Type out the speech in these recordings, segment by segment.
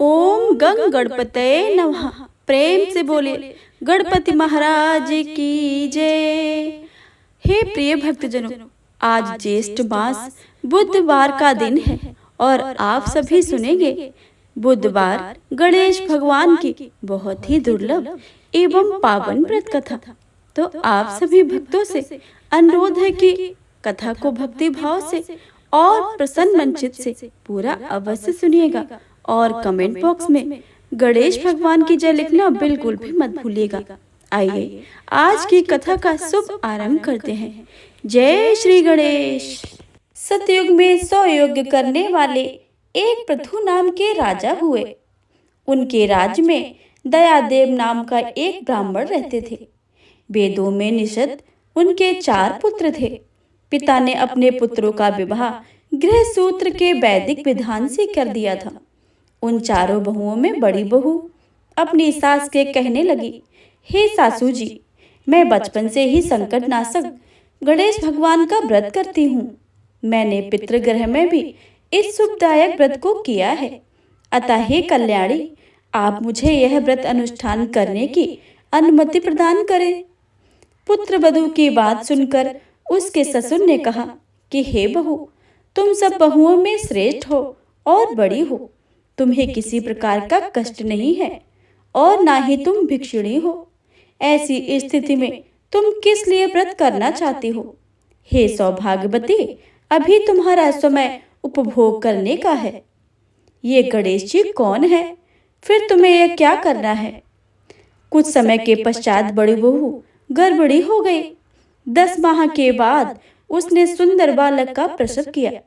ओम गंग गणपतये नमः। प्रेम से बोले गणपति महाराज की जय। हे प्रिय भक्तजनों, आज ज्येष्ठ मास बुधवार का दिन है और आप सभी सुनेंगे बुधवार गणेश भगवान की बहुत ही दुर्लभ एवं पावन व्रत कथा। तो आप सभी भक्तों से अनुरोध है कि कथा को भक्ति भाव से और प्रसन्न मन चित्त से पूरा अवश्य सुनिएगा और कमेंट बॉक्स में गणेश भगवान की जय लिखना बिल्कुल भी मत भूलिएगा। आइए आज की कथा का शुभ आरंभ करते हैं। जय श्री गणेश। सतयुग में 100 यज्ञ करने वाले एक पृथु नाम के राजा हुए। उनके राज्य में दयादेव नाम का एक ब्राह्मण रहते थे। वेदों में निषद उनके 4 पुत्र थे। पिता ने अपने पुत्रों का विवाह गृह सूत्र के वैदिक विधान से कर दिया था। उन चारों बहुओं में बड़ी बहू अपनी सास के कहने लगी, हे सासू जी, मैं बचपन से ही संकट नाशक गणेश भगवान का व्रत करती हूँ। मैंने पितृगृह में भी इस शुभदायक व्रत को किया है। अतः हे कल्याणी, आप मुझे यह व्रत अनुष्ठान करने की अनुमति प्रदान करें। पुत्र वधू की बात सुनकर उसके ससुर ने कहा कि हे बहू, तुम सब बहुओं में श्रेष्ठ हो और बड़ी हो। तुम्हें किसी प्रकार का कष्ट नहीं है और ना ही तुम भिक्षुणी हो। ऐसी स्थिति में तुम किस लिए व्रत करना चाहती हो? हे सौभाग्यवती, अभी तुम्हारा समय उपभोग करने का है। ये गणेश जी कौन है? फिर तुम्हें यह क्या करना है? कुछ समय के पश्चात बड़ी बहू गर्भवती हो गई। 10 माह के बाद उसने सुंदर बालक का प्रसव किया।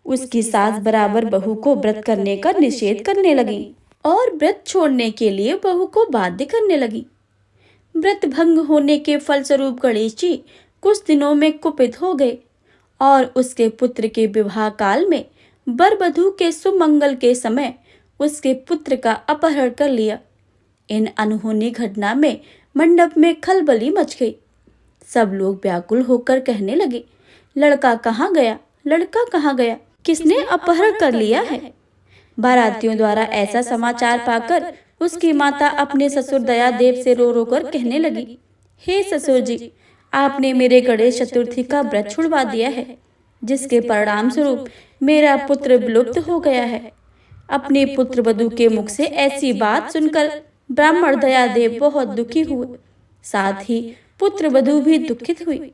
उसकी सास बराबर बहू को व्रत करने का निषेध करने लगी और व्रत छोड़ने के लिए बहू को बाध्य करने लगी। व्रत भंग होने के फलस्वरूप गणेश जी कुछ दिनों में कुपित हो गए और उसके पुत्र के विवाह काल में वर वधू के सुमंगल के समय उसके पुत्र का अपहरण कर लिया। इन अनहोनी घटना में मंडप में खलबली मच गई। सब लोग व्याकुल होकर कहने लगे, लड़का कहाँ गया? लड़का कहाँ गया? किसने अपहरण कर लिया है? बारातियों द्वारा ऐसा समाचार पाकर उसकी माता अपने ससुर दयादेव से रो रो कर कहने लगी, हे ससुर जी, आपने मेरे गणेश चतुर्थी का व्रत छुड़वा दिया है, जिसके परिणाम स्वरूप मेरा पुत्र विलुप्त हो गया है। अपने पुत्र वधू के मुख से ऐसी बात सुनकर ब्राह्मण दयादेव बहुत दुखी हुए। साथ ही पुत्र वधू भी दुखित हुई।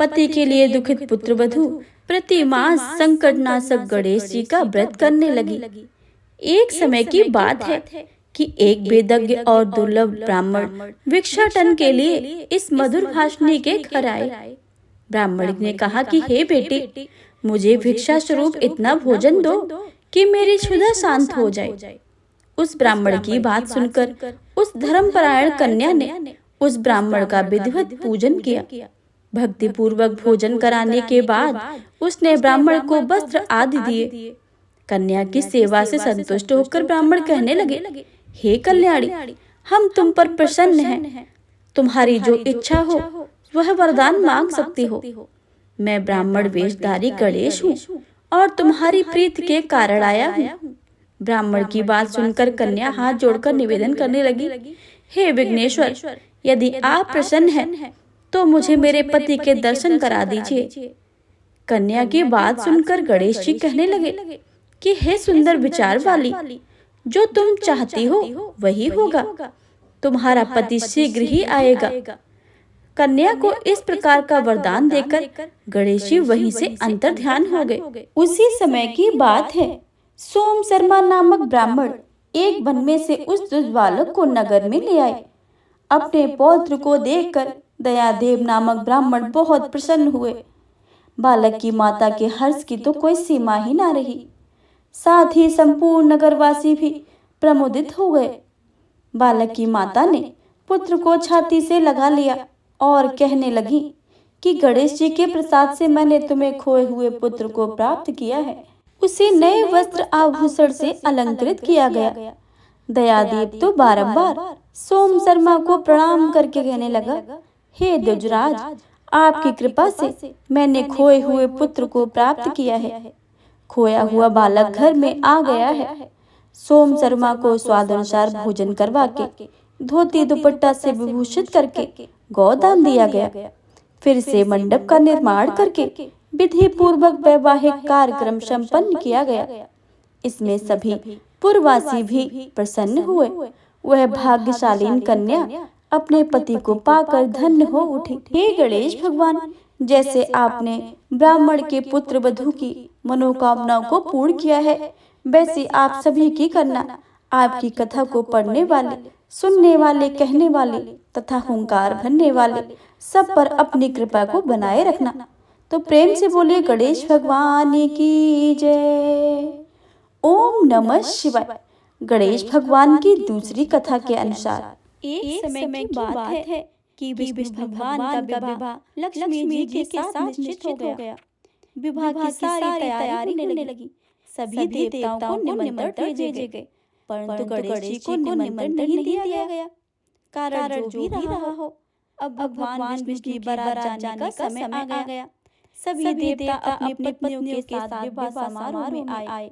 पति के लिए दुखित पुत्र वधू प्रति मास संकटनाशक गणेश जी का व्रत करने लगी। एक समय की बात है कि एक वेदज्ञ और दुर्लभ ब्राह्मण भिक्षाटन के लिए इस मधुर भाषणी के घर आए। ब्राह्मण ने कहा कि हे बेटी, मुझे भिक्षा स्वरूप इतना भोजन दो कि मेरी क्षुधा शांत हो जाए। उस ब्राह्मण की बात सुनकर उस धर्मपरायण कन्या ने उस ब्राह्मण का विधिवत पूजन किया। भक्ति पूर्वक भोजन कराने के बाद उसने ब्राह्मण को वस्त्र आदि दिए। कन्या की सेवा से संतुष्ट होकर ब्राह्मण कहने लगे, हे कल्याणी, हम तुम पर प्रसन्न हैं। तुम्हारी जो इच्छा हो वह वरदान मांग सकती हो। मैं ब्राह्मण वेशधारी गणेश हूँ और तुम्हारी प्रीति के कारण आया हूँ। ब्राह्मण की बात सुनकर कन्या हाथ जोड़कर निवेदन करने लगी, हे विघ्नेश्वर, यदि आप प्रसन्न हैं तो मुझे मेरे पति के दर्शन करा दीजिए। कन्या की बात सुनकर गणेश जी कहने लगे कि हे सुंदर विचार वाली, जो तुम चाहती हो वही होगा। तुम्हारा पति शीघ्र ही आएगा। कन्या को इस प्रकार का वरदान देकर गणेश जी वहीं से अंतर्ध्यान हो गए। उसी समय की बात है, सोम शर्मा नामक ब्राह्मण एक वन में से उस दुष्ट बालक को नगर में ले आए। अपने पौत्र को देखकर दयादेव नामक ब्राह्मण बहुत प्रसन्न हुए। बालक की माता के हर्ष की तो कोई सीमा ही ना रही। साथ ही संपूर्ण नगरवासी भी प्रमोदित हो गए। बालक की माता ने पुत्र को छाती से लगा लिया और कहने लगी कि गणेश जी के प्रसाद से मैंने तुम्हें खोए हुए पुत्र को प्राप्त किया है। उसे नए वस्त्र आभूषण से अलंकृत किया गया। दयादेव तो बारंबार सोम शर्मा को प्रणाम करके कहने लगा, हे द्विजराज, आपकी कृपा से मैंने खोए हुए पुत्र को प्राप्त किया है। खोया हुआ बालक घर में आ गया है। सोम शर्मा को स्वादानुसार भोजन करवा के धोती दुपट्टा से विभूषित करके गोदान दिया गया। फिर से मंडप का निर्माण करके विधि पूर्वक वैवाहिक कार्यक्रम संपन्न किया गया। इसमें सभी पुरवासी भी प्रसन्न हुए। वह भाग्यशालीन कन्या अपने पति को पाकर धन्य हो उठी। हे गणेश भगवान, जैसे आपने ब्राह्मण के पुत्र वधू की मनोकामनाओं को पूर्ण किया है, वैसे आप सभी की करना। आपकी कथा को पढ़ने वाले, सुनने वाले, कहने वाले तथा हुंकार भरने वाले सब पर अपनी कृपा को बनाए रखना। तो प्रेम से बोले गणेश भगवान की जय। ओम नमः शिवाय। गणेश भगवान की दूसरी कथा के अनुसार एक समय की बात है कि विष्णु भगवान का विवाह लक्ष्मी जी के साथ निश्चित हो गया। विवाह की सारी तैयारी होने लगी। सभी देवताओं को निमंत्रण भेजे गए, परंतु गणेश जी को निमंत्रण नहीं दिया गया। कारण जो भी रहा हो, अब भगवान विष्णु की बारात जाने का समय आ गया। सभी देवता अपनी पत्नियों के साथ विवाह समारोह में आए।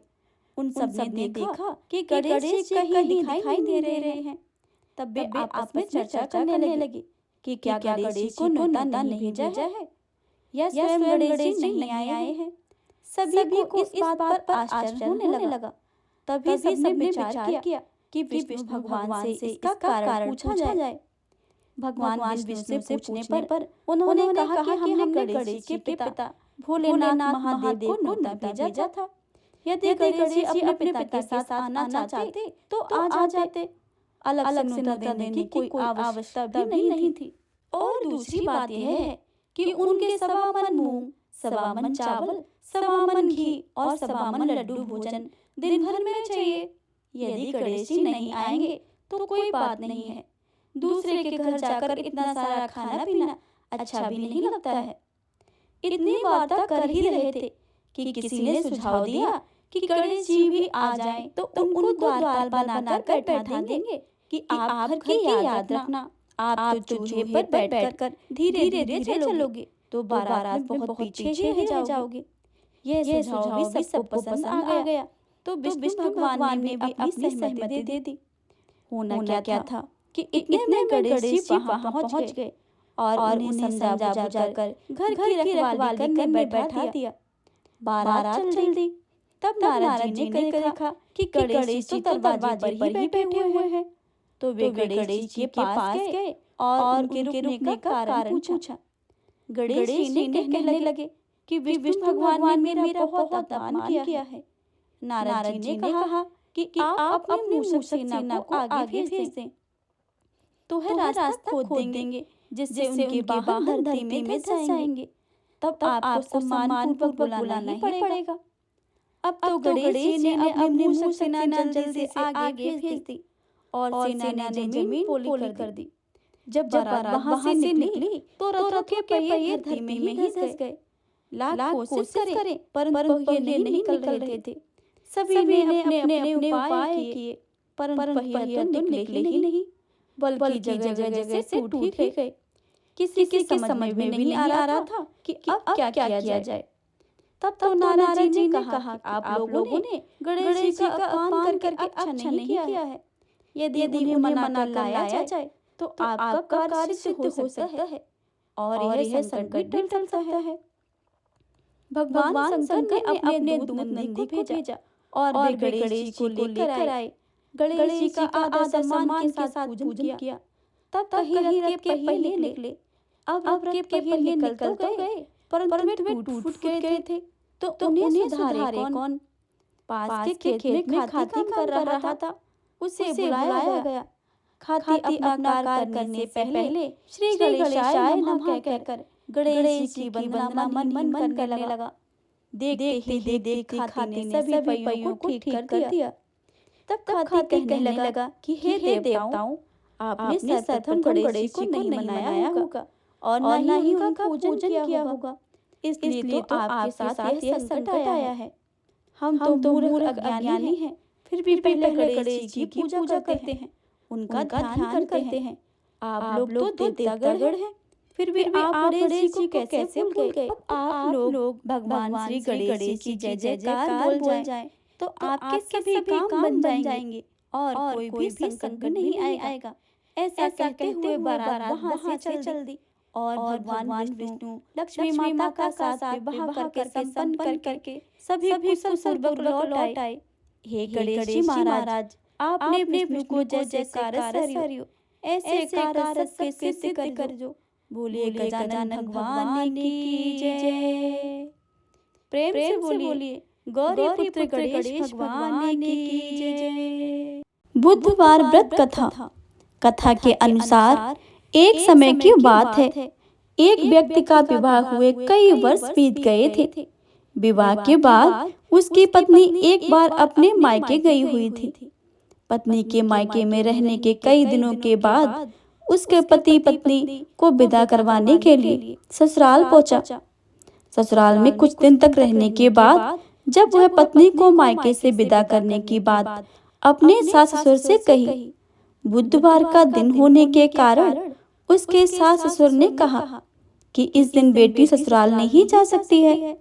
उन सब ने देखा कि गणेश जी कहीं दिखाई नहीं दे रहे हैं। तब वे आपस में चर्चा करने लगे कि क्या गणेश जी को न्योता नहीं भेजा है या स्वयं गणेश जी नहीं आए हैं। सभी को इस बात पर आश्चर्य होने लगा। तभी सबने विचार किया कि विष्णु भगवान से इसका कारण पूछा जाए। भगवान विष्णु से पूछने पर उन्होंने कहा कि हमने गणेश जी के पिता भोलेनाथ महादेव को न्योता भेजा था। यदि गणेश जी अपने पिता के साथ आना चाहते तो आ जाते। अलग से न्योता देने की कोई आवश्यकता भी नहीं थी। और दूसरी बात यह है कि उनके 1.25 मन मूंग, 1.25 मन चावल, 1.25 मन घी और 1.25 मन लड्डू भोजन दिन भर में चाहिए। यदि गणेश जी नहीं आएंगे तो कोई बात नहीं है। दूसरे के घर जाकर इतना सारा खाना पीना अच्छा भी नहीं लगता है। इतनी वार्ता कर ही रहे थे कि किसी ने सुझाव दिया कि गणेश जी भी आ जाएं तो उनको द्वारपाल बनाकर बैठा देंगे कि आप घर की याद रखना। आप तो चूल्हे पर बैठकर धीरे धीरे चलोगे तो बारात बहुत पीछे ही रह जाओगे। यह सुझाव भी सबको पसंद आ गया। तो विष्णु भगवान ने भी अपनी सहमति दे दी। होना क्या था कि इतने में गणेश जी वहां पहुंच गए और उन्हें समझा बुझाकर घर की रखवाली करने बैठा दिया। बारात चल दी। तब नारद जी ने देखा कि गणेश जी तो दरवाजे पर ही बैठे हुए हैं। तो वे गणेश जी के पास गए और उनके रुकने का कारण पूछा। गणेश जी ने कहने लगे कि विष्णु भगवान ने मेरा बहुत अपमान किया है। नारद जी ने कहा कि आप अपने मूषक सेना को आगे भेज दें तो वह रास्ता खोद देंगे जिससे उनके वाहन धरती में धंस जाएंगे। तब आपको सम्मानपूर्वक बुलाना ही पड़ेगा। अब तो गणेश जी ने अपनी मूषक सेना जल्दी से आगे भेज दी और सेना ने जमीन पोली कर दी। जब बारात वहां से निकली तो रथों के पहिए धरती में ही धंस गए। लाख कोशिश करें परंतु पहिए नहीं निकल रहे थे। सभी ने अपने उपाय किए परंतु पहिए तो निकले ही नहीं, बल्कि जगह से टूट ही गए। किसी के समझ में भी नहीं आ रहा था कि अब क्या किया जाए। तब तो नारद जी ने कहा आप लोगों ने गणेश जी का अपमान करके अच्छा नहीं किया है। यदि उन्हें मना कर लाया जाए तो आपका कार्य सिद्ध हो सकता है और यह संकट भी टल सकता है। भगवान शंकर ने अपने दूत नंदी को भेजा और वे गणेश जी को लेकर आए। गणेश जी का आदर सम्मान के साथ पूजन किया। तब कहीं रथ के पहिए निकले। अब रथ के पहिए निकल तो गए परंतु वे टूट गए थे। तो उन्हें सुधारे कौन? पास के खेत में खाती कर रहा था, उसे बुलाया गया। खाती अपना कार्य करने से पहले श्री गणेशाय नमः कहकर गणेश जी की वंदना मन करने लगा। देखते खाती ने सभी पहियों को ठीक कर दिया। तब खाती कहने लगा कि हे देवताओं, आपने सर्वप्रथम गणेश जी को नहीं मनाया होगा और न ही उनका पूजन किया होगा, इसलिए तो आपके साथ यह संकट आया है। हम तो मूर्ख अज्ञानी हैं, फिर भी पहले गणेश जी की पूजा करते हैं, उनका ध्यान करते हैं। आप लोग तो देवतागण हैं, फिर भी आप गणेश जी को कैसे भूल गए? आप लोग भगवान श्री गणेश जी की जय जयकार बोल जाएं तो आपके सभी काम बन जाएंगे और कोई भी संकट नहीं आएगा। ऐसा कहते हुए बारात वहां से चल दी और भगवान विष्णु लक्ष्मी माता का साथ विवाह करके संपन्न करके सभी कुशल पूर्वक लौट आए। हे गणेश जी महाराज, आपने विष्णु को जैसे कार्य ऐसे कार्य सबके सिद्ध कर जो। बोलिए गजानन भगवान की जय। प्रेम से बोलिए गौरी पुत्र गणेश भगवान की जय। बुधवार व्रत कथा के अनुसार एक समय की बात है। एक व्यक्ति का विवाह हुए कई वर्ष बीत गए थे। विवाह के बाद उसकी पत्नी एक बार अपने मायके गई हुई थी। पत्नी के मायके में रहने के कई दिनों के बाद उसके पति पत्नी को विदा करवाने के लिए ससुराल पहुंचा। ससुराल में कुछ दिन तक रहने के बाद जब वह पत्नी को मायके से विदा करने की बात अपने सास ससुर से कही, बुधवार का दिन होने के कारण उसके सास ससुर ने कहा कि इस दिन बेटी ससुराल नहीं जा सकती है,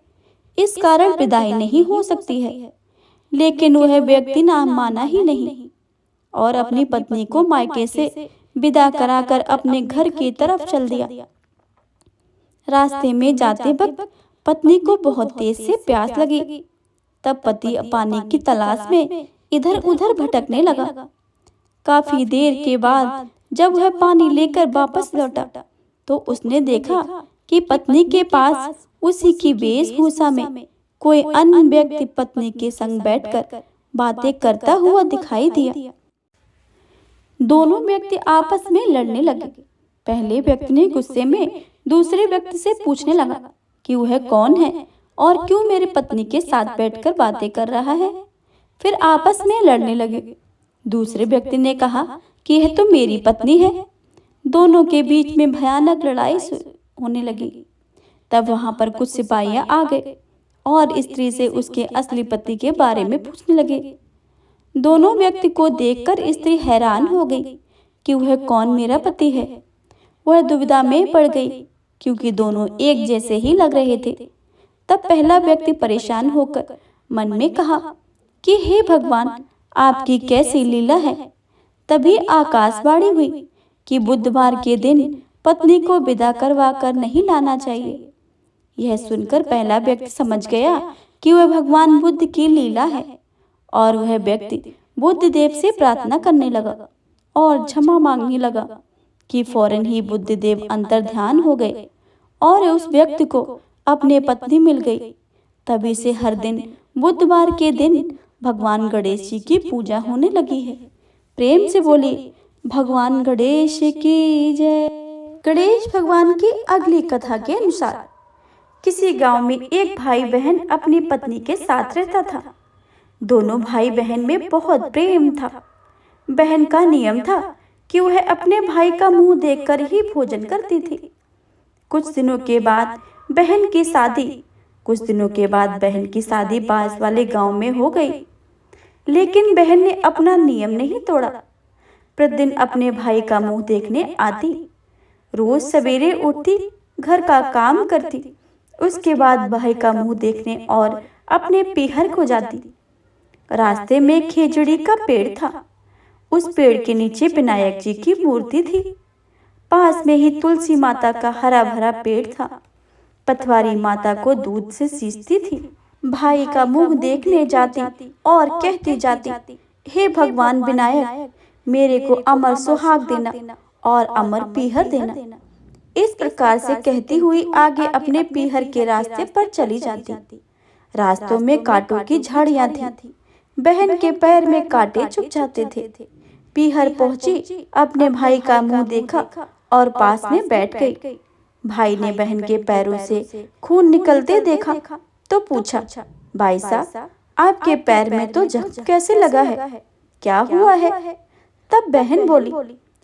इस कारण विदाई नहीं हो सकती है। लेकिन वह व्यक्ति ना माना ही नहीं और अपनी पत्नी को मायके से विदा कराकर अपने घर की तरफ चल दिया। रास्ते में जाते वक्त पत्नी को बहुत तेज से प्यास लगी। तब पति पानी की तलाश में इधर उधर भटकने लगा। काफी देर के बाद जब वह पानी लेकर वापस लौटा तो उसने देखा कि पत्नी के पास उसी की वेशभूषा में कोई अन्य व्यक्ति पत्नी के संग बैठकर बातें करता हुआ दिखाई दिया। दोनों व्यक्ति आपस में लड़ने लगे। पहले व्यक्ति ने गुस्से में दूसरे व्यक्ति से पूछने लगा कि वह कौन है और क्यों मेरी पत्नी के साथ बैठकर बातें कर रहा है। फिर आपस में लड़ने लगे। दूसरे व्यक्ति ने कहा कि यह तो मेरी पत्नी है। दोनों के बीच में भयानक लड़ाई होने लगी। तब वहां पर कुछ सिपाहियां आ गए और स्त्री से उसके असली पति के बारे में पूछने लगे। दोनों व्यक्ति को देखकर स्त्री हैरान हो गई कि वह कौन मेरा पति है। वह दुविधा में पड़ गई क्योंकि दोनों एक जैसे ही लग रहे थे। तब पहला व्यक्ति परेशान होकर मन में कहा कि हे भगवान, आपकी कैसी लीला है। तभी आकाशवाणी हुई कि बुधवार के दिन पत्नी को विदा करवा कर नहीं लाना चाहिए। यह सुनकर पहला व्यक्ति समझ गया कि वह भगवान बुद्ध की लीला है और वह व्यक्ति बुद्ध देव से प्रार्थना करने लगा और क्षमा मांगने लगा कि फौरन ही बुद्ध देव अंतर ध्यान हो गए और उस व्यक्ति को अपने पत्नी मिल गई। तभी से हर दिन बुधवार के दिन भगवान गणेश जी की पूजा होने लगी है। प्रेम से बोलिए भगवान गणेश की जय। गणेश भगवान की अगली कथा के अनुसार किसी गांव में एक भाई बहन अपनी पत्नी के साथ रहता था। दोनों भाई बहन में बहुत प्रेम था। बहन का नियम था कि वह अपने भाई का मुंह देखकर ही भोजन करती थी। कुछ दिनों के बाद बहन की शादी पास वाले गांव में हो गई। लेकिन बहन ने अपना नियम नहीं तोड़ा। प्रतिदिन अपने भाई का मुंह देखने आती। रोज सवेरे उठती, घर का काम करती, उसके बाद भाई का मुंह देखने और अपने पीहर को जाती। रास्ते में खेजड़ी का पेड़ था। उस पेड़ के नीचे विनायक जी की मूर्ति थी। पास में ही तुलसी माता का हरा भरा पेड़ था। पथवारी माता को दूध से सींचती थी। भाई का मुंह देखने जाती और कहती जाती, हे भगवान विनायक, मेरे को अमर सुहाग देना और अमर पीहर देना। इस प्रकार से कहती हुई आगे अपने पीहर के रास्ते पर चली जाती। रास्तों में कांटों की झाड़ियां थी। बहन के पैर में कांटे चुभ जाते थे। पीहर पहुंची, अपने भाई का मुंह देखा और पास में बैठ गई। भाई ने बहन के पैरों से खून निकलते देखा तो पूछा, भाई साहब, आपके पैर में तो जख्म कैसे लगा है, क्या हुआ है? तब बहन बोली,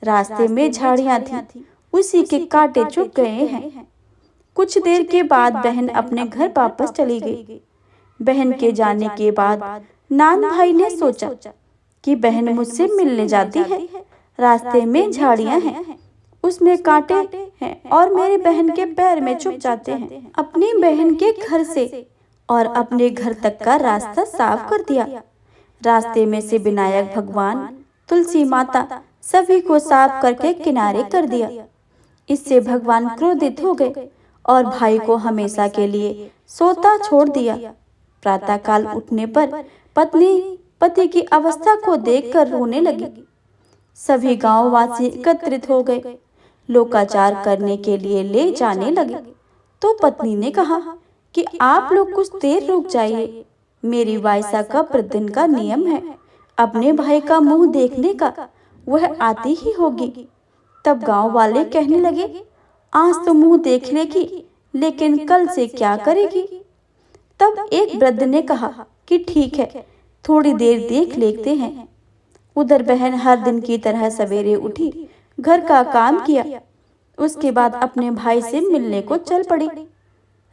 रास्ते में झाड़ियां थी, उसी के कांटे चुभ गए हैं। कुछ देर के बाद बहन अपने घर वापस चली गई। बहन के जाने के बाद नान भाई ने सोचा कि बहन मुझसे मिलने जाती है। रास्ते में झाड़ियां हैं, उसमें कांटे हैं और मेरी बहन के पैर में चुभ जाते हैं। अपनी बहन के घर से और अपने घर तक का रास्ता साफ कर दिया। रास्ते में से विनायक भगवान, तुलसी माता सभी को साफ करके किनारे कर दिया। इससे भगवान क्रोधित हो गए और भाई को हमेशा के लिए सोता छोड़ दिया। प्रातःकाल उठने पर पत्नी पति की अवस्था को देखकर रोने लगी। सभी गांववासी एकत्रित हो गए, लोकाचार करने के लिए ले जाने लगे। तो पत्नी ने कहा कि आप लोग कुछ देर रुक जाइए, मेरी वायसा का प्रतिदिन का नियम है, अपने भाई का मुंह देखने का, वह आती ही होगी। तब गांव वाले कहने लगे, आज तो मुंह देख लेगी, लेकिन कल से क्या करेगी? तब एक वृद्ध ने कहा कि ठीक है, थोड़ी देर देख लेते हैं। उधर बहन हर दिन की तरह सवेरे उठी, घर का काम किया, उसके बाद अपने भाई से मिलने को चल पड़ी।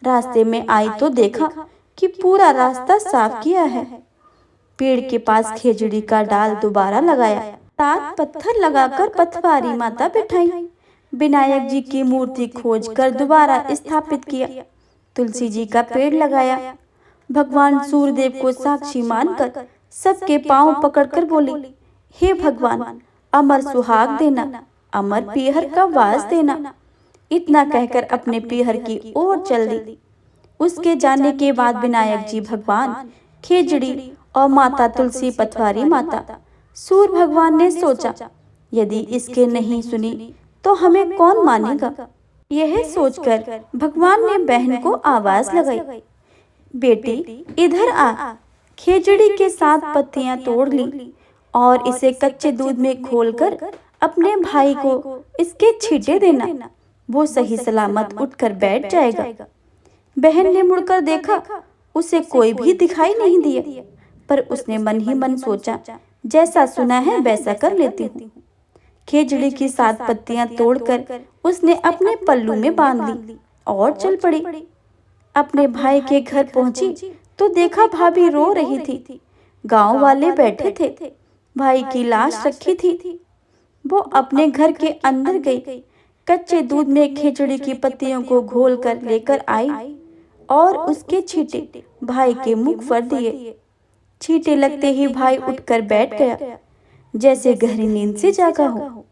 रास्ते में आई तो देखा कि पूरा रास्ता साफ किया है। पेड़ के पास खेजड़ी का डाल दोबारा लगाया, 7 पत्थर लगाकर पथवारी माता बिठाई, विनायक जी की मूर्ति खोजकर दोबारा स्थापित किया, तुलसी जी का पेड़ लगाया। भगवान सूर्यदेव को साक्षी मानकर सबके पांव पकड़कर बोली, हे भगवान, अमर सुहाग देना, अमर पीहर का वास देना। इतना कहकर अपने पीहर की ओर चल दी। उसके जाने के बाद विनायक जी भगवान, खेजड़ी और माता तुलसी पथवारी माता, सूर्य भगवान ने सोचा, यदि इसके नहीं सुनी तो हमें कौन मानेगा। यह सोचकर भगवान ने बहन को आवाज लगाई, बेटी इधर आ। खेजड़ी के 7 पत्तियां तोड़ ली और इसे कच्चे दूध में घोलकर अपने भाई को इसके छींटे देना, वो सही सलामत उठकर बैठ जाएगा। बहन ने मुड़कर देखा, उसे कोई भी दिखाई नहीं दिया, पर उसने मन ही मन सोचा, जैसा सुना है वैसा कर लेती हूँ। खेजड़ी की 7 पत्तियां तोड़कर उसने अपने पल्लू में बांध ली और चल पड़ी। अपने भाई के घर पहुंची तो देखा भाभी रो रही थी। गांव वाले बैठे थे, भाई की लाश रखी थी। वो अपने घर के अंदर गई, कच्चे दूध में खेजड़ी की पत्तियों को घोलकर लेकर आई और उसके छींटे भाई के मुख पर दिए। छींटे लगते ही भाई उठकर बैठ गया, जैसे गहरी नींद से जागा हो।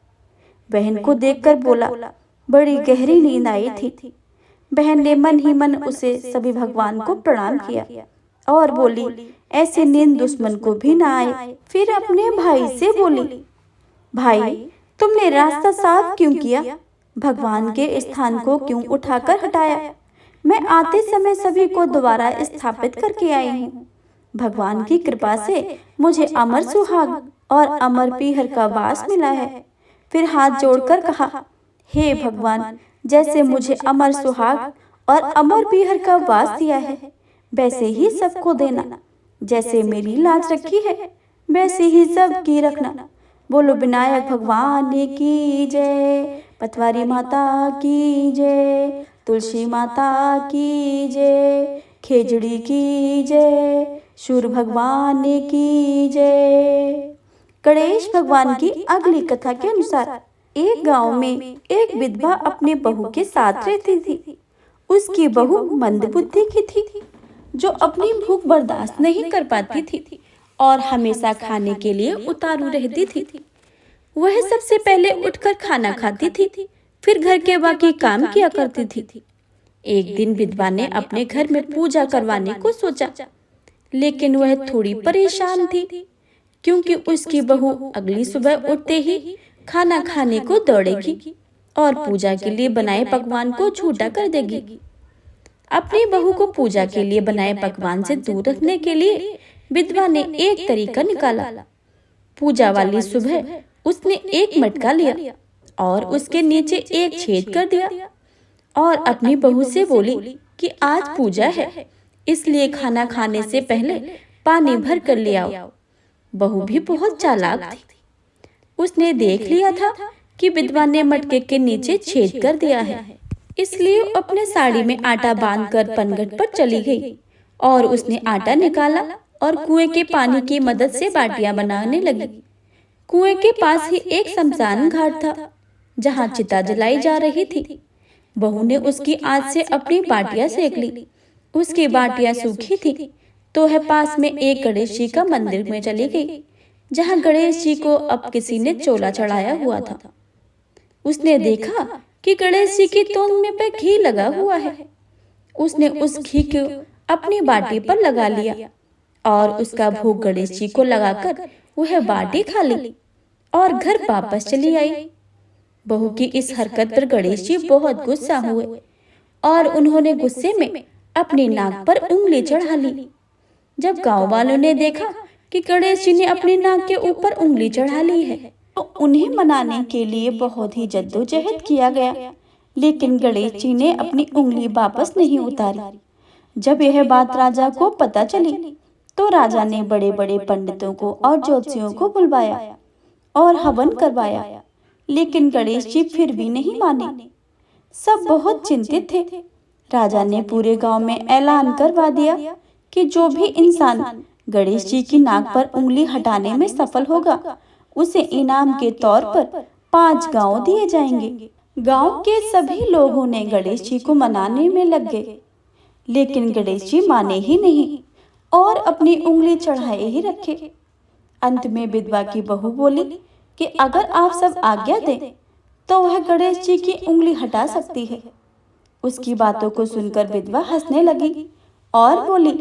बहन को देखकर बोला, बड़ी गहरी नींद आई थी। बहन ने मन ही मन उसे सभी भगवान को प्रणाम किया और बोली, ऐसी नींद दुश्मन को भी ना आए। फिर अपने भाई से बोली, भाई तुमने रास्ता साफ क्यों किया? भगवान के स्थान को क्यों उठाकर हटाया? मैं आते समय सभी को दोबारा स्थापित करके आई हूँ। भगवान की कृपा से मुझे अमर सुहाग और अमर पीहर का वास मिला है। फिर हाथ जोड़कर कहा, हे भगवान, जैसे मुझे अमर सुहाग और अमर पीहर का वास दिया है, वैसे ही सबको देना। जैसे मेरी लाज रखी है, वैसे ही सबकी रखना। बोलो विनायक भगवान की जय, पथवारी माता की जय, तुलसी माता की जय, खेजड़ी की जय, सूर्य भगवान की जय। गणेश भगवान की अगली कथा के अनुसार एक गांव में एक विधवा अपनी बहू के साथ रहती थी। उसकी बहू मंदबुद्धि की थी, जो अपनी भूख बर्दाश्त नहीं कर पाती थी और हमेशा खाने के लिए उतारू रहती थी। वह सबसे पहले उठकर खाना खाती थी, फिर घर के बाकी काम किया करती थी। एक दिन विधवा ने अपने घर में पूजा करवाने को सोचा, लेकिन वह थोड़ी परेशान थी, क्योंकि उसकी बहू अगली सुबह उठते ही खाना खाने को दौड़ेगी और पूजा के लिए बनाए पकवान को झूठा कर देगी। अपनी बहू को पूजा के लिए बनाए पकवान से दूर रखने के लिए विधवा ने एक तरीका निकाला। पूजा वाली सुबह उसने एक मटका लिया और उसके नीचे एक छेद कर दिया और अपनी बहू से बोली कि आज पूजा है, इसलिए खाना खाने से पहले पानी भर कर ले आओ। बहू भी बहुत चालाक थी। उसने देख लिया था कि विधवा ने मटके के नीचे छेद कर दिया है, इसलिए अपने साड़ी में आटा बांधकर पनघट पर चली गई और उसने आटा निकाला और कुएं के पानी की मदद से बाटियां बनाने लगी। कुएं के पास ही एक शमशान घाट था, जहां चिता जलाई जा रही थी। बहू ने उसकी आंच से अपनी बाटियां सेक ली। उसकी बाटियां सूखी थी तो वह पास में एक गणेश जी का मंदिर में चली गई, जहां गणेश जी को अब किसी ने चोला चढ़ाया हुआ था। उसने देखा कि गणेश जी की तोंद में पे घी लगा हुआ है। उसने उस घी को अपनी बाटी पर लगा लिया और उसका भोग गणेश जी को लगाकर वह बाटी खा ली और घर वापस चली आई। बहू की इस हरकत पर गणेश जी बहुत गुस्सा हुए और उन्होंने गुस्से में अपनी नाक पर उंगली चढ़ा ली। जब गांव वालों ने देखा कि गणेश जी ने अपनी नाक के ऊपर उंगली चढ़ा ली है, तो उन्हें मनाने के लिए बहुत ही जद्दोजहद किया गया, लेकिन गणेश जी ने अपनी उंगली वापस नहीं उतारी। जब यह बात राजा को पता चली तो राजा ने बड़े बड़े पंडितों को और ज्योतिषियों को बुलवाया और हवन करवाया, लेकिन गणेश जी फिर भी नहीं माने। सब बहुत चिंतित थे। राजा ने पूरे गांव में ऐलान करवा दिया कि जो भी इंसान गणेश जी की नाक पर उंगली हटाने में सफल होगा, उसे इनाम के तौर पर 5 गांव दिए जाएंगे। गांव के सभी लोगों ने गणेश जी को मनाने में लग गए, लेकिन गणेश जी माने ही नहीं और अपनी उंगली चढ़ाए ही रखे। अंत में विधवा की बहू बोली कि अगर आप सब आज्ञा दें तो वह गणेश जी की उंगली हटा सकती है। उसकी बातों को सुनकर विधवा हंसने लगी और बोली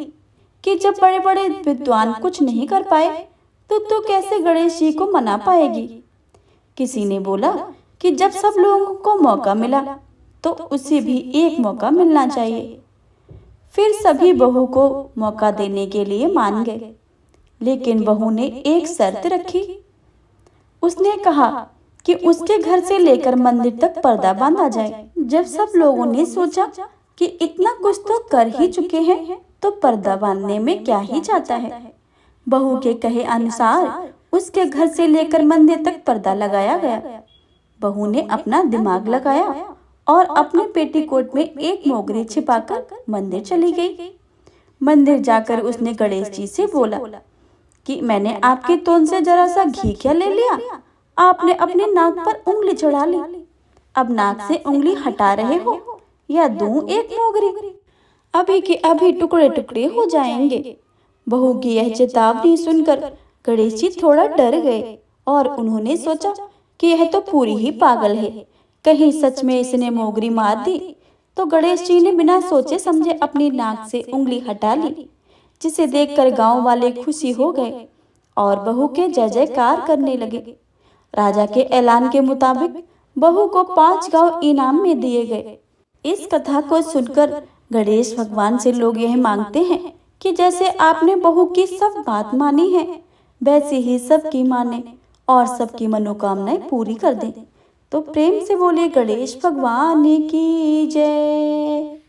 कि जब बड़े बड़े विद्वान कुछ नहीं कर पाए तो तू कैसे गणेश जी को मना पाएगी। किसी ने बोला कि जब सब लोगों को मौका मिला तो उसे भी एक मौका मिलना चाहिए। फिर सभी बहू को मौका देने के लिए मान गए, लेकिन बहू ने एक शर्त रखी। उसने कहा कि उसके घर से लेकर मंदिर तक पर्दा बांधा जाए। जब सब लोगों ने सोचा कि इतना कुछ तो कर ही चुके हैं तो पर्दा बांधने में क्या ही जाता है, बहू के कहे अनुसार उसके घर से लेकर मंदिर तक पर्दा लगाया गया। बहू ने अपना दिमाग लगाया और अपने पेटीकोट में एक मोगरी छिपाकर मंदिर चली गई। मंदिर जाकर उसने गणेश जी से बोला कि मैंने आपकी तोंद से जरा सा घी क्या ले लिया, आपने अपनी नाक पर उंगली चढ़ा ली। अब नाक से उंगली हटा रहे हो या दूं एक मोगरी? अभी के अभी टुकड़े टुकड़े हो जाएंगे। बहू की यह चेतावनी सुनकर गणेश जी थोड़ा डर गए और उन्होंने सोचा कि यह तो पूरी ही पागल है, कहीं सच में इसने मोगरी मार दी। तो गणेश जी ने बिना सोचे समझे अपनी नाक से उंगली हटा ली, जिसे देखकर गांव वाले खुशी हो गए और बहू के जय जयकार करने लगे। राजा के ऐलान के मुताबिक बहू को 5 गांव इनाम में दिए गए। इस कथा को सुनकर गणेश भगवान से लोग यह मांगते हैं कि जैसे आपने बहू की सब बात मानी है, वैसे ही सबकी माने और सबकी मनोकामनाएं पूरी कर दें। तो प्रेम से बोले गणेश भगवान की जय।